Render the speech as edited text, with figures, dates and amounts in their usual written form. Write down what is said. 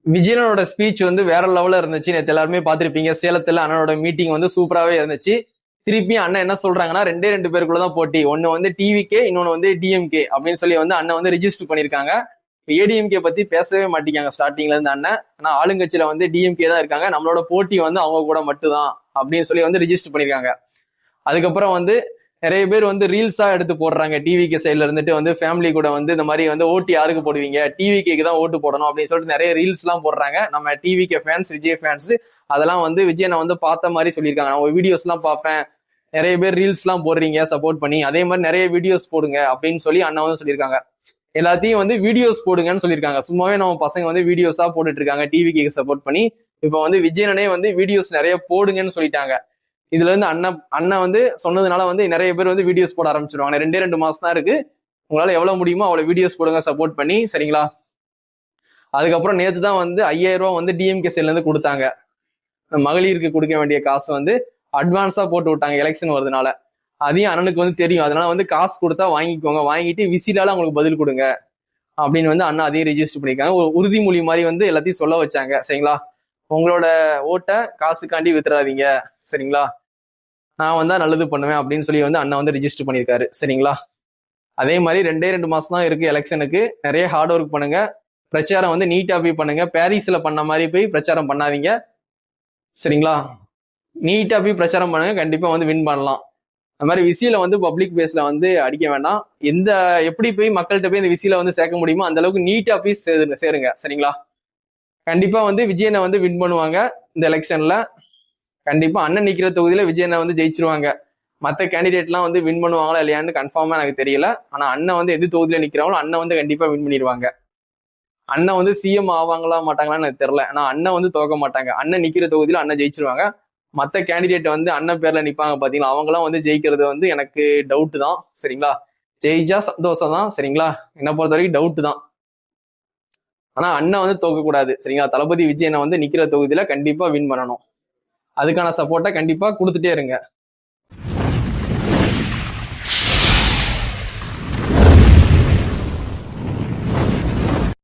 விஜயனோட speech வந்து வேற லெவல்ல இருந்துச்சு. நேற்று எல்லாருமே பார்த்திருப்பீங்க. சேலத்துல அண்ணனோட மீட்டிங் வந்து சூப்பராகவே இருந்துச்சு. திருப்பி அண்ணன் என்ன சொல்றாங்கன்னா, ரெண்டு பேருக்குள்ளதான் போட்டி. ஒன்னு வந்து டிவிகே, இன்னொன்னு வந்து டிஎம்கே அப்படின்னு சொல்லி வந்து அண்ணன் வந்து ரிஜிஸ்டர் பண்ணிருக்காங்க. ஏடிஎம்கே பத்தி பேசவே மாட்டேங்காங்க ஸ்டார்டிங்ல இருந்து அண்ணன். ஆனா ஆளுங்கட்சியில வந்து டிஎம்கே தான் இருக்காங்க. நம்மளோட போட்டி வந்து அவங்க கூட மட்டும்தான் அப்படின்னு சொல்லி வந்து ரிஜிஸ்டர் பண்ணிருக்காங்க. அதுக்கப்புறம் வந்து நிறைய பேர் வந்து ரீல்ஸா எடுத்து போடுறாங்க. டிவிகே சைட்ல இருந்துட்டு வந்து ஃபேமிலி கூட வந்து இந்த மாதிரி வந்து ஓட்டு யாருக்கு போடுவீங்க, டிவிகேக்கு தான் ஓட்டு போடணும் அப்படின்னு சொல்லிட்டு நிறைய ரீல்ஸ் எல்லாம் போடுறாங்க. நம்ம டிவிகே ஃபேன்ஸ், விஜய் ஃபேன்ஸ் அதெல்லாம் வந்து விஜய் நான் வந்து பார்த்த மாதிரி சொல்லியிருக்காங்க. நான் வீடியோஸ் எல்லாம் பார்ப்பேன், நிறைய பேர் ரீல்ஸ் எல்லாம் போடுறீங்க சப்போர்ட் பண்ணி, அதே மாதிரி நிறைய வீடியோஸ் போடுங்க அப்படின்னு சொல்லி அண்ணா வந்து சொல்லியிருக்காங்க. எல்லாத்தையும் வந்து வீடியோஸ் போடுங்கன்னு சொல்லியிருக்காங்க. சும்மாவே நம்ம பசங்க வந்து வீடியோஸா போட்டுட்டு இருக்காங்க டிவிகேக்கு சப்போர்ட் பண்ணி. இப்போ வந்து விஜயனே வந்து வீடியோஸ் நிறைய போடுங்கன்னு சொல்லிட்டாங்க. இதுல இருந்து அண்ணன் வந்து சொன்னதுனால வந்து நிறைய பேர் வந்து வீடியோஸ் போட ஆரம்பிச்சிருவாங்க. 2 மாசம் தான் இருக்கு. உங்களால எவ்வளவு முடியுமோ அவ்வளவு வீடியோஸ் போடுங்க சப்போர்ட் பண்ணி, சரிங்களா? அதுக்கப்புறம் நேத்து தான் வந்து 5000 ரூபாய் வந்து டிஎம்கே சைட்ல இருந்து கொடுத்தாங்க. மகளிருக்கு கொடுக்க வேண்டிய காசு வந்து அட்வான்ஸா போட்டு விட்டாங்க எலெக்ஷன் வருதுனால. அதையும் அண்ணனுக்கு வந்து தெரியும். அதனால வந்து காசு கொடுத்தா வாங்கிக்கோங்க, வாங்கிட்டு விசிலால உங்களுக்கு பதில் கொடுங்க அப்படின்னு வந்து அண்ணா அதையும் ரெஜிஸ்டர் பண்ணிருக்காங்க. ஒரு உறுதிமொழி மாதிரி வந்து எல்லாத்தையும் சொல்ல வச்சாங்க, சரிங்களா? உங்களோட ஓட்டை காசுக்காண்டி வித்துறாதீங்க, சரிங்களா? நான் வந்தா நல்லது பண்ணுவேன் அப்படின்னு சொல்லி வந்து அண்ணா வந்து ரிஜிஸ்டர் பண்ணியிருக்காரு, சரிங்களா? அதே மாதிரி 2 மாசம் தான் இருக்கு எலெக்ஷனுக்கு. நிறைய ஹார்ட் ஒர்க் பண்ணுங்க. பிரச்சாரம் வந்து நீட்டா போய் பண்ணுங்க. பாரிஸ்ல பண்ண மாதிரி போய் பிரச்சாரம் பண்ணாதீங்க, சரிங்களா? நீட்டா போய் பிரச்சாரம் பண்ணுங்க, கண்டிப்பா வந்து வின் பண்ணலாம். அந்த மாதிரி விசியில வந்து பப்ளிக் பேஸ்ல வந்து அடிக்க வேண்டாம். எப்படி போய் மக்கள்கிட்ட போய் இந்த விசியில வந்து சேர்க்க முடியுமோ அந்த அளவுக்கு நீட்டா போய் சேருங்க, சரிங்களா? கண்டிப்பா வந்து விஜயனை வந்து வின் பண்ணுவாங்க இந்த எலெக்ஷன்ல. கண்டிப்பா அண்ணன் நிக்கிற தொகுதியில விஜயனை வந்து ஜெயிச்சிருவாங்க. மற்ற கேண்டிடேட்லாம் வந்து வின் பண்ணுவாங்களா இல்லையான்னு கன்ஃபார்மா எனக்கு தெரியல. ஆனா அண்ணன் வந்து எது தொகுதியில நிக்கிறாங்களோ அண்ணன் வந்து கண்டிப்பா வின் பண்ணிடுவாங்க. அண்ணன் வந்து சிஎம் ஆவாங்களா மாட்டாங்களான்னு எனக்கு தெரியல. ஆனா அண்ணன் வந்து தோக்க மாட்டாங்க. அண்ணன் நிக்கிற தொகுதியில அண்ணன் ஜெயிச்சிருவாங்க. மற்ற கேண்டிடேட் வந்து அண்ணன் பேர்ல நிப்பாங்க பாத்தீங்களா, அவங்களாம் வந்து ஜெயிக்கிறது வந்து எனக்கு டவுட் தான், சரிங்களா? ஜெயிச்சா சந்தோஷம் தான், சரிங்களா? என்னை பொறுத்த வரைக்கும் டவுட் தான். ஆனா அண்ணன் வந்து தோக்க கூடாது, சரிங்களா? தளபதி விஜயனை வந்து நிக்கிற தொகுதியில கண்டிப்பா வின் பண்ணணும். அதுக்கான சப்போர்ட்டை கண்டிப்பா கொடுத்துட்டே இருங்க.